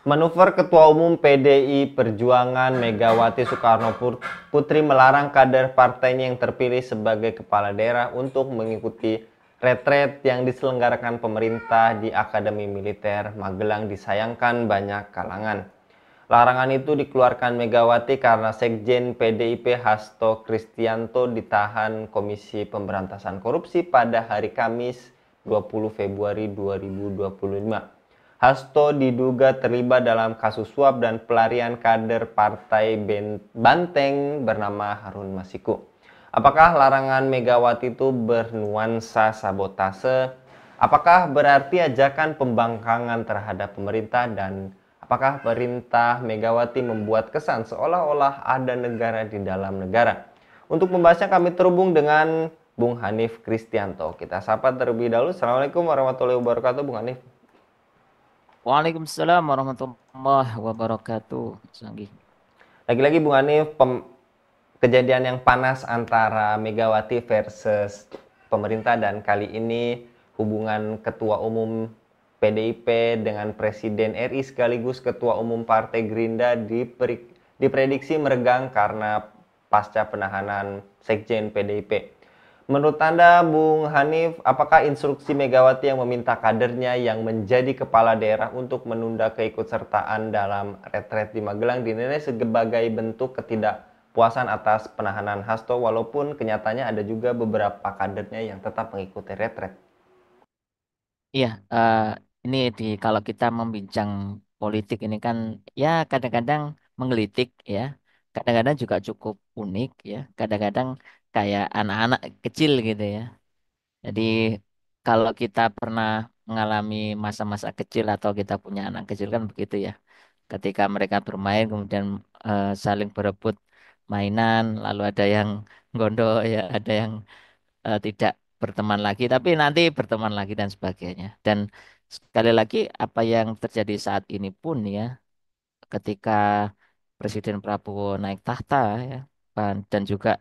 Manuver Ketua Umum PDI Perjuangan Megawati Soekarno Putri melarang kader partainya yang terpilih sebagai kepala daerah untuk mengikuti retret yang diselenggarakan pemerintah di Akademi Militer Magelang disayangkan banyak kalangan. Larangan itu dikeluarkan Megawati karena Sekjen PDIP Hasto Kristianto ditahan Komisi Pemberantasan Korupsi pada hari Kamis 20 Februari 2025. Hasto diduga terlibat dalam kasus suap dan pelarian kader Partai Banteng bernama Harun Masiku. Apakah larangan Megawati itu bernuansa sabotase? Apakah berarti ajakan pembangkangan terhadap pemerintah, dan apakah perintah Megawati membuat kesan seolah-olah ada negara di dalam negara? Untuk membahasnya kami terhubung dengan Bung Hanif Kristianto. Kita sapa terlebih dahulu. Assalamualaikum warahmatullahi wabarakatuh, Bung Hanif. Waalaikumsalam warahmatullahi wabarakatuh. Sanggih. Lagi-lagi Bung Hanif, kejadian yang panas antara Megawati versus pemerintah, dan kali ini hubungan Ketua Umum PDIP dengan Presiden RI sekaligus Ketua Umum Partai Gerindra diprediksi meregang karena pasca penahanan Sekjen PDIP. Menurut Anda, Bung Hanif, apakah instruksi Megawati yang meminta kadernya yang menjadi kepala daerah untuk menunda keikutsertaan dalam retret di Magelang dinilai sebagai bentuk ketidakpuasan atas penahanan Hasto, walaupun kenyataannya ada juga beberapa kadernya yang tetap mengikuti retret? Iya, ini kalau kita membincang politik ini kan ya kadang-kadang menggelitik ya, kadang-kadang juga cukup unik ya, kadang-kadang kayak anak-anak kecil gitu ya. Jadi kalau kita pernah mengalami masa-masa kecil atau kita punya anak kecil kan begitu ya. Ketika mereka bermain kemudian saling berebut mainan, lalu ada yang gondok ya, ada yang tidak berteman lagi, tapi nanti berteman lagi dan sebagainya. Dan sekali lagi apa yang terjadi saat ini pun ya, ketika Presiden Prabowo naik tahta ya, dan juga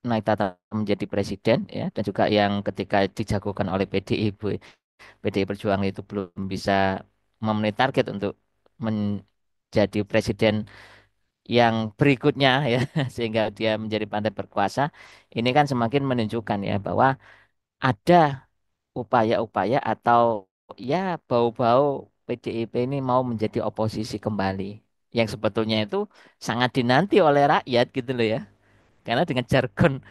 naik tahta menjadi presiden ya, dan juga yang ketika dijagokan oleh PDI Perjuangan itu belum bisa memenuhi target untuk menjadi presiden yang berikutnya ya, sehingga dia menjadi pandai berkuasa. Ini kan semakin menunjukkan ya bahwa ada upaya-upaya atau ya bau-bau PDIP ini mau menjadi oposisi kembali, yang sebetulnya itu sangat dinanti oleh rakyat gitu loh ya, karena dengan jargon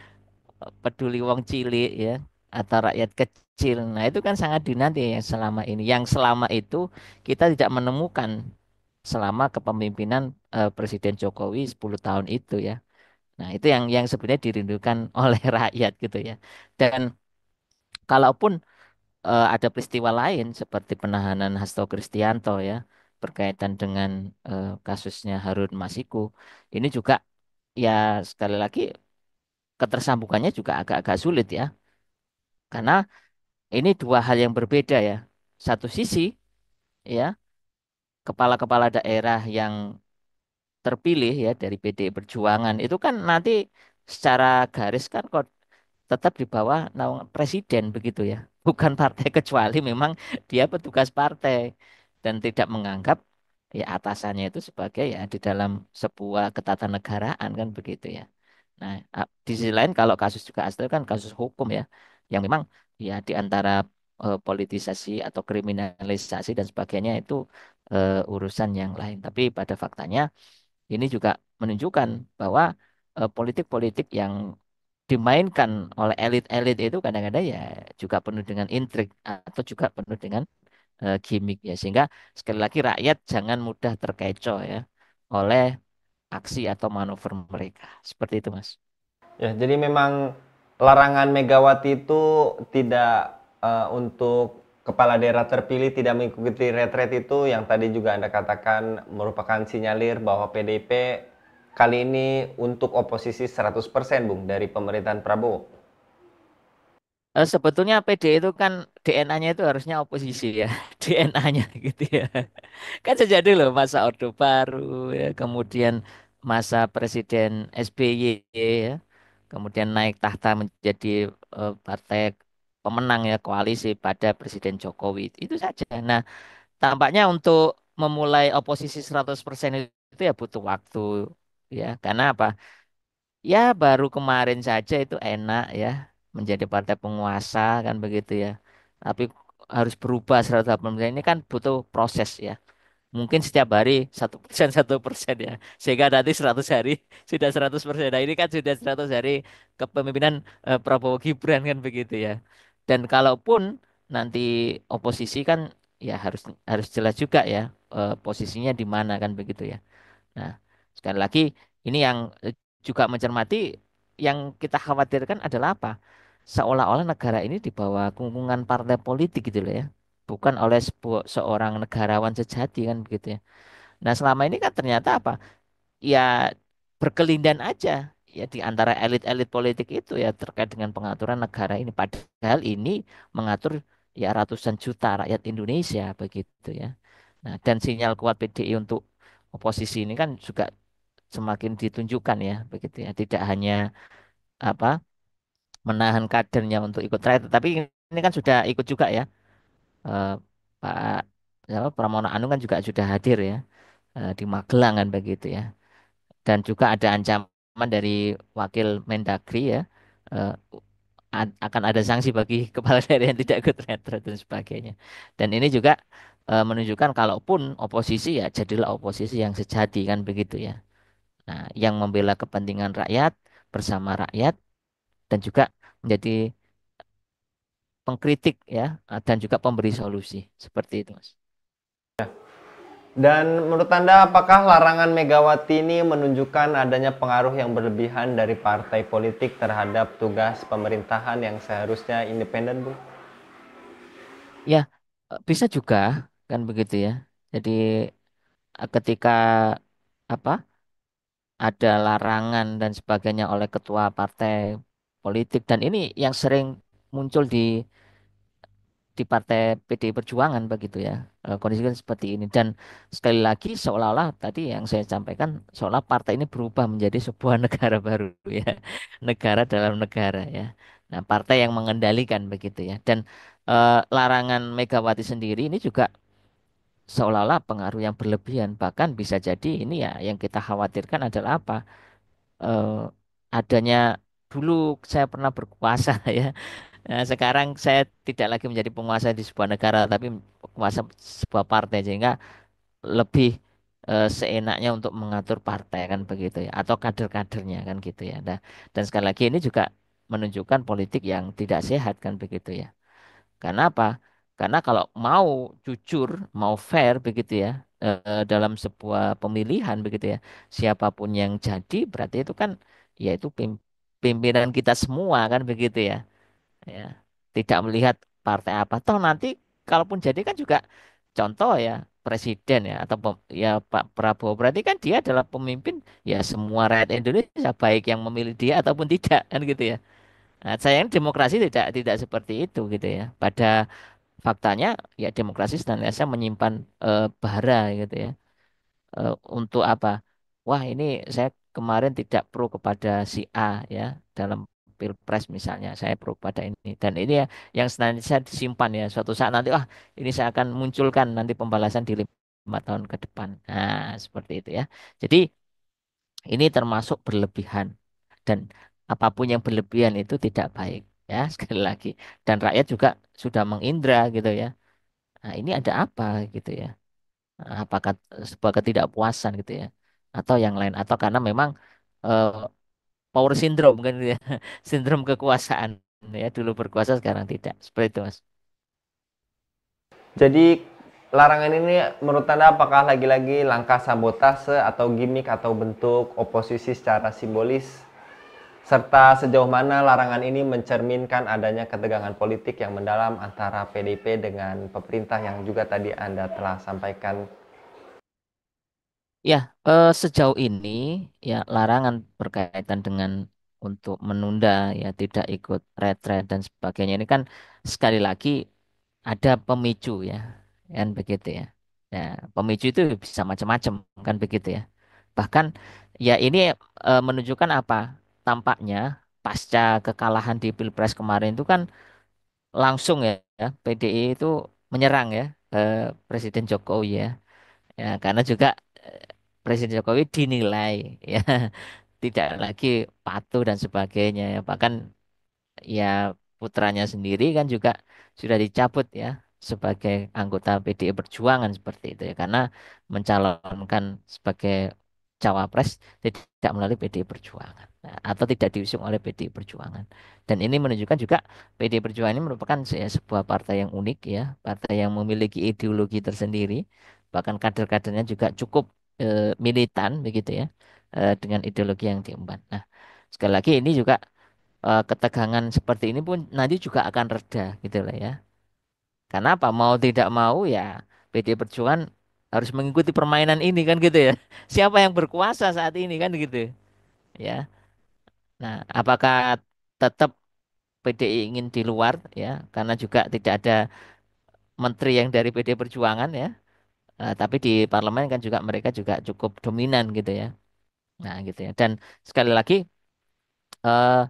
peduli wong cilik ya, atau rakyat kecil, nah itu kan sangat dinanti yang selama ini, yang selama itu kita tidak menemukan selama kepemimpinan Presiden Jokowi 10 tahun itu ya. Nah itu yang sebenarnya dirindukan oleh rakyat gitu ya. Dan kalaupun ada peristiwa lain seperti penahanan Hasto Kristianto ya, berkaitan dengan kasusnya Harun Masiku. Ini juga ya sekali lagi ketersambungannya juga agak-agak sulit ya, karena ini dua hal yang berbeda ya. Satu sisi ya, kepala-kepala daerah yang terpilih ya dari PDI Perjuangan itu kan nanti secara garis kan kok tetap di bawah naungan presiden begitu ya. Bukan partai, kecuali memang dia petugas partai dan tidak menganggap ya atasannya itu sebagai ya di dalam sebuah ketatanegaraan kan begitu ya. Nah, di sisi lain kalau kasus juga asli kan kasus hukum ya, yang memang ya di antara politisasi atau kriminalisasi dan sebagainya itu urusan yang lain. Tapi pada faktanya ini juga menunjukkan bahwa politik-politik yang dimainkan oleh elit-elit itu kadang-kadang ya juga penuh dengan intrik atau juga penuh dengan gimmick ya, sehingga sekali lagi rakyat jangan mudah terkecoh ya oleh aksi atau manuver mereka seperti itu Mas. Ya, jadi memang larangan Megawati itu tidak untuk kepala daerah terpilih tidak mengikuti retret, itu yang tadi juga Anda katakan merupakan sinyalir bahwa PDIP kali ini untuk oposisi 100% Bung dari pemerintahan Prabowo. Sebetulnya PD itu kan DNA-nya itu harusnya oposisi ya, DNA-nya gitu ya. Kan sejak dulu masa Orde Baru ya, kemudian masa Presiden SBY ya, kemudian naik tahta menjadi partai pemenang ya koalisi pada Presiden Jokowi. Itu saja. Nah, tampaknya untuk memulai oposisi 100% itu ya butuh waktu ya. Karena apa? Ya baru kemarin saja itu enak ya menjadi partai penguasa kan begitu ya. Tapi harus berubah 180% ini kan butuh proses ya. Mungkin setiap hari 1% 1% ya. Sehingga nanti 100 hari sudah 100%. Nah ini kan sudah 100 hari kepemimpinan Prabowo Gibran kan begitu ya. Dan kalaupun nanti oposisi kan ya harus harus jelas juga ya posisinya di mana kan begitu ya. Nah, sekali lagi ini yang juga mencermati yang kita khawatirkan adalah apa? Seolah-olah negara ini di bawah kungkungan partai politik gitu loh ya. Bukan oleh seorang negarawan sejati kan begitu ya. Nah, selama ini kan ternyata apa? Ya berkelindan aja ya di antara elit-elit politik itu ya terkait dengan pengaturan negara ini. Padahal ini mengatur ya ratusan juta rakyat Indonesia begitu ya. Nah, dan sinyal kuat PDI untuk oposisi ini kan juga semakin ditunjukkan ya begitu ya. Tidak hanya apa menahan kadernya untuk ikut raid, tapi ini kan sudah ikut juga ya. Eh, Pak siapa, Pramono Anung kan juga sudah hadir ya di Magelang kan begitu ya. Dan juga ada ancaman dari Wakil Mendagri ya eh, akan ada sanksi bagi kepala daerah yang tidak ikut retret dan sebagainya. Dan ini juga menunjukkan kalaupun oposisi ya jadilah oposisi yang sejati kan begitu ya. Nah, yang membela kepentingan rakyat bersama rakyat dan juga menjadi pengkritik ya dan juga pemberi solusi seperti itu, Mas. Dan menurut Anda, apakah larangan Megawati ini menunjukkan adanya pengaruh yang berlebihan dari partai politik terhadap tugas pemerintahan yang seharusnya independen, Bu? Ya, bisa juga kan begitu ya. Jadi ketika apa ada larangan dan sebagainya oleh ketua partai politik dan ini yang sering muncul di partai PDI Perjuangan begitu ya. Kondisi kan seperti ini dan sekali lagi seolah-olah tadi yang saya sampaikan seolah partai ini berubah menjadi sebuah negara baru ya. Negara dalam negara ya. Nah, partai yang mengendalikan begitu ya. Dan larangan Megawati sendiri ini juga seolah-olah pengaruh yang berlebihan bahkan bisa jadi ini ya yang kita khawatirkan adalah apa? eh, Adanya dulu saya pernah berkuasa ya. Nah, sekarang saya tidak lagi menjadi penguasa di sebuah negara, tapi penguasa sebuah partai sehingga lebih seenaknya untuk mengatur partai kan begitu ya, atau kader-kadernya kan gitu ya. Nah, dan sekali lagi ini juga menunjukkan politik yang tidak sehat kan begitu ya. Karena apa? Karena kalau mau jujur, mau fair begitu ya, dalam sebuah pemilihan begitu ya, siapapun yang jadi berarti itu kan yaitu pimpinan kita semua kan begitu ya. Ya, tidak melihat partai apa. Toh nanti kalaupun jadi kan juga contoh ya presiden ya atau ya Pak Prabowo berarti kan dia adalah pemimpin ya semua rakyat Indonesia baik yang memilih dia ataupun tidak kan gitu ya. Nah, sayang demokrasi tidak seperti itu gitu ya. Pada faktanya ya demokrasi senantiasa menyimpan bara gitu ya. Untuk apa? Wah, ini saya kemarin tidak pro kepada si A ya dalam Pilpres misalnya, saya pro pada ini dan ini ya yang senantiasa disimpan ya. Suatu saat nanti wah ini saya akan munculkan nanti pembalasan di 5 tahun ke depan. Nah, seperti itu ya. Jadi ini termasuk berlebihan dan apapun yang berlebihan itu tidak baik ya sekali lagi. Dan rakyat juga sudah mengindra gitu ya. Nah, ini ada apa gitu ya? Apakah sebuah ketidakpuasan gitu ya atau yang lain atau karena memang eh, power syndrome kan gitu ya sindrom kekuasaan ya dulu berkuasa sekarang tidak seperti itu Mas. Jadi, larangan ini menurut Anda apakah lagi-lagi langkah sabotase atau gimmick atau bentuk oposisi secara simbolis? Serta sejauh mana larangan ini mencerminkan adanya ketegangan politik yang mendalam antara PDIP dengan pemerintah yang juga tadi Anda telah sampaikan. Ya, sejauh ini ya larangan berkaitan dengan untuk menunda ya tidak ikut retret dan sebagainya ini kan sekali lagi ada pemicu ya kan begitu ya. Ya, pemicu itu bisa macam-macam kan begitu ya. Bahkan ya ini menunjukkan apa? Tampaknya pasca kekalahan di Pilpres kemarin itu kan langsung ya, PDI itu menyerang ya Presiden Jokowi ya. Ya, karena juga Presiden Jokowi dinilai ya tidak lagi patuh dan sebagainya ya. Bahkan ya putranya sendiri kan juga sudah dicabut ya sebagai anggota PDI Perjuangan seperti itu ya, karena mencalonkan sebagai cawapres tidak melalui PDI Perjuangan. Nah, atau tidak diusung oleh PDI Perjuangan. Dan ini menunjukkan juga PDI Perjuangan ini merupakan sebuah partai yang unik ya, partai yang memiliki ideologi tersendiri, bahkan kader-kadernya juga cukup militan begitu ya, dengan ideologi yang diemban. Nah, sekali lagi ini juga ketegangan seperti ini pun nanti juga akan reda gitu lah ya. Karena apa? Mau tidak mau ya PD Perjuangan harus mengikuti permainan ini kan gitu ya. Siapa yang berkuasa saat ini kan gitu ya. Nah, apakah tetap PDI ingin di luar ya? Karena juga tidak ada menteri yang dari PD Perjuangan ya. Tapi di parlemen kan juga mereka juga cukup dominan gitu ya. Nah, gitu ya. Dan sekali lagi eh,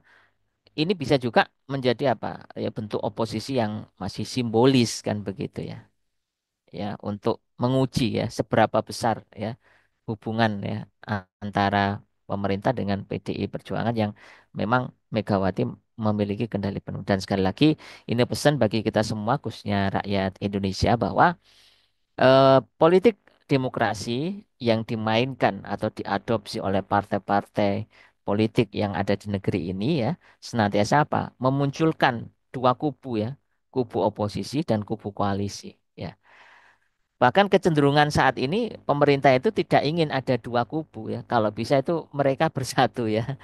ini bisa juga menjadi apa ya, bentuk oposisi yang masih simbolis kan begitu ya, ya untuk menguji ya seberapa besar ya hubungan ya antara pemerintah dengan PDI Perjuangan yang memang Megawati memiliki kendali penuh. Dan sekali lagi ini pesan bagi kita semua khususnya rakyat Indonesia bahwa politik demokrasi yang dimainkan atau diadopsi oleh partai-partai politik yang ada di negeri ini ya senantiasa apa? Memunculkan dua kubu ya, kubu oposisi dan kubu koalisi ya. Bahkan kecenderungan saat ini pemerintah itu tidak ingin ada dua kubu ya. Kalau bisa itu mereka bersatu ya.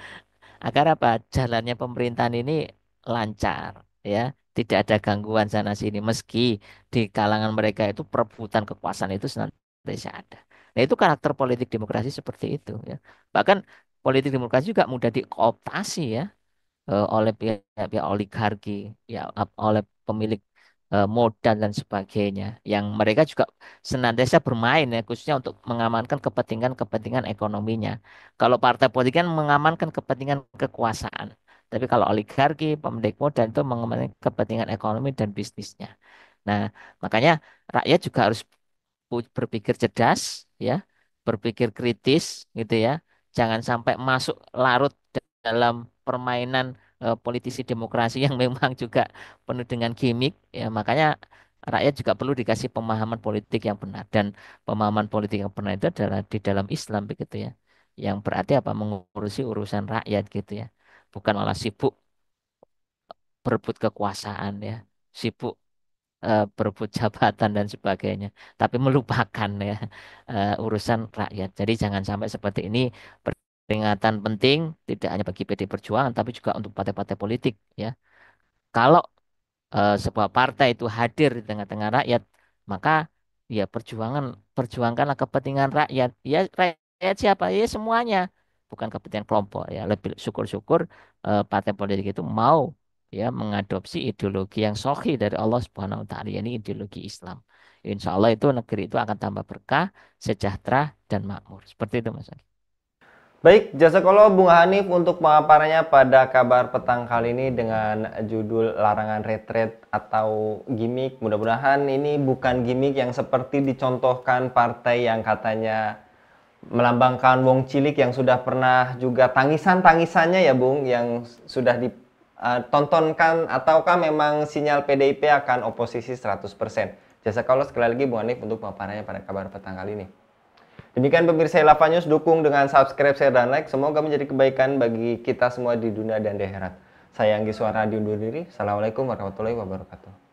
Agar apa? Jalannya pemerintahan ini lancar ya, tidak ada gangguan sana sini meski di kalangan mereka itu perebutan kekuasaan itu senantiasa ada. Nah, itu karakter politik demokrasi seperti itu ya. Bahkan politik demokrasi juga mudah dikooptasi ya oleh pihak-pihak oligarki ya, oleh pemilik modal dan sebagainya yang mereka juga senantiasa bermain ya khususnya untuk mengamankan kepentingan-kepentingan ekonominya. Kalau partai politik kan mengamankan kepentingan kekuasaan. Tapi kalau oligarki, pemilik modal itu mengamankan kepentingan ekonomi dan bisnisnya. Nah, makanya rakyat juga harus berpikir cerdas ya, berpikir kritis gitu ya. Jangan sampai masuk larut dalam permainan politisi demokrasi yang memang juga penuh dengan gimmick ya. Makanya rakyat juga perlu dikasih pemahaman politik yang benar, dan pemahaman politik yang benar itu adalah di dalam Islam begitu ya. Yang berarti apa? Mengurusi urusan rakyat gitu ya. Bukan malah sibuk berebut kekuasaan ya. Sibuk berebut jabatan dan sebagainya, tapi melupakan ya urusan rakyat. Jadi jangan sampai seperti ini. Peringatan penting tidak hanya bagi PD Perjuangan, tapi juga untuk partai-partai politik ya. Kalau sebuah partai itu hadir di tengah-tengah rakyat, maka ya perjuangkanlah kepentingan rakyat. Ya rakyat siapa? Ya semuanya, bukan kepentingan kelompok ya. Lebih syukur-syukur partai politik itu mau ya mengadopsi ideologi yang sahih dari Allah Subhanahu wa taala, yakni ideologi Islam. Insya Allah itu negeri itu akan tambah berkah, sejahtera dan makmur. Seperti itu Mas Agi. Baik, jazakallah Bung Hanif untuk pemaparannya pada kabar petang kali ini dengan judul larangan retret atau gimmick. Mudah-mudahan ini bukan gimmick yang seperti dicontohkan partai yang katanya melambangkan wong cilik yang sudah pernah juga tangisan-tangisannya ya Bung yang sudah ditontonkan, ataukah memang sinyal PDIP akan oposisi 100%. Jazakallah sekali lagi Bung Hanif untuk pemaparannya pada kabar petang kali ini. Demikian pemirsa Lava News, dukung dengan subscribe, share, dan like. Semoga menjadi kebaikan bagi kita semua di dunia dan di akhirat. Saya Anggi Suara undur diri. Assalamualaikum warahmatullahi wabarakatuh.